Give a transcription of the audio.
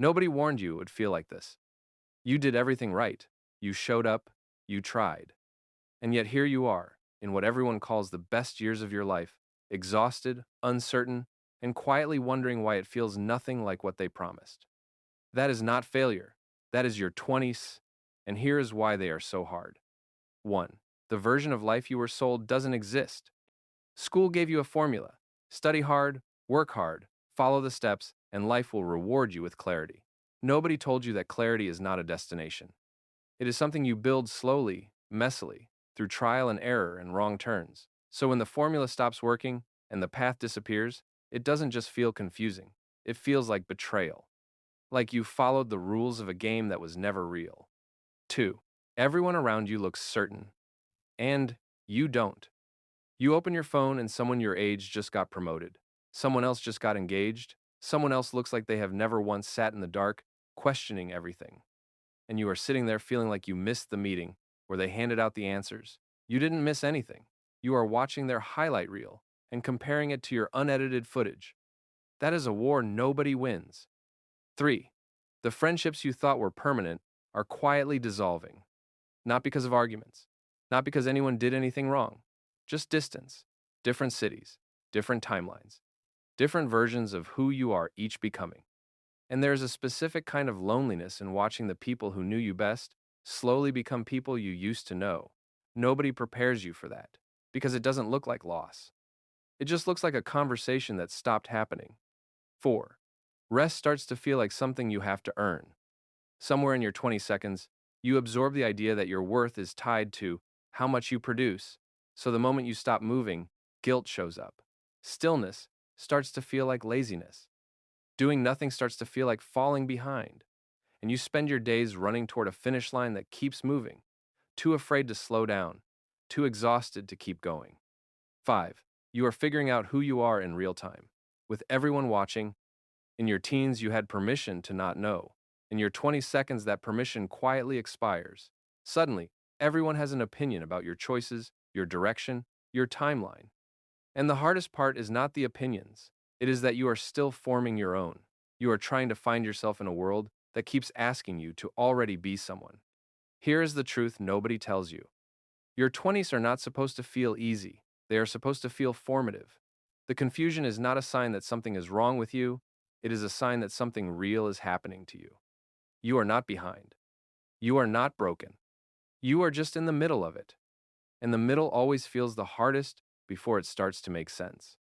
Nobody warned you it would feel like this. You did everything right. You showed up. You tried. And yet here you are, in what everyone calls the best years of your life, exhausted, uncertain, and quietly wondering why it feels nothing like what they promised. That is not failure. That is your 20s, and here is why they are so hard. 1. The version of life you were sold doesn't exist. School gave you a formula: study hard, work hard, follow the steps, and life will reward you with clarity. Nobody told you that clarity is not a destination. It is something you build slowly, messily, through trial and error and wrong turns. So when the formula stops working and the path disappears, it doesn't just feel confusing. It feels like betrayal. Like you followed the rules of a game that was never real. 2. Everyone around you looks certain, and you don't. You open your phone and someone your age just got promoted. Someone else just got engaged. Someone else looks like they have never once sat in the dark, questioning everything. And you are sitting there feeling like you missed the meeting where they handed out the answers. You didn't miss anything. You are watching their highlight reel and comparing it to your unedited footage. That is a war nobody wins. 3. The friendships you thought were permanent are quietly dissolving. Not because of arguments, not because anyone did anything wrong, just distance, different cities, different timelines, different versions of who you are each becoming. And there's a specific kind of loneliness in watching the people who knew you best slowly become people you used to know. Nobody prepares you for that, because it doesn't look like loss. It just looks like a conversation that stopped happening. 4. Rest starts to feel like something you have to earn. Somewhere in your 20 seconds, you absorb the idea that your worth is tied to how much you produce. So the moment you stop moving, guilt shows up. Stillness starts to feel like laziness. Doing nothing starts to feel like falling behind. And you spend your days running toward a finish line that keeps moving, too afraid to slow down, too exhausted to keep going. 5. You are figuring out who you are in real time. With everyone watching, in your teens you had permission to not know. In your 20 seconds, that permission quietly expires. Suddenly, everyone has an opinion about your choices, your direction, your timeline. And the hardest part is not the opinions. It is that you are still forming your own. You are trying to find yourself in a world that keeps asking you to already be someone. Here is the truth nobody tells you. Your 20s are not supposed to feel easy. They are supposed to feel formative. The confusion is not a sign that something is wrong with you. It is a sign that something real is happening to you. You are not behind. You are not broken. You are just in the middle of it. And the middle always feels the hardest before it starts to make sense.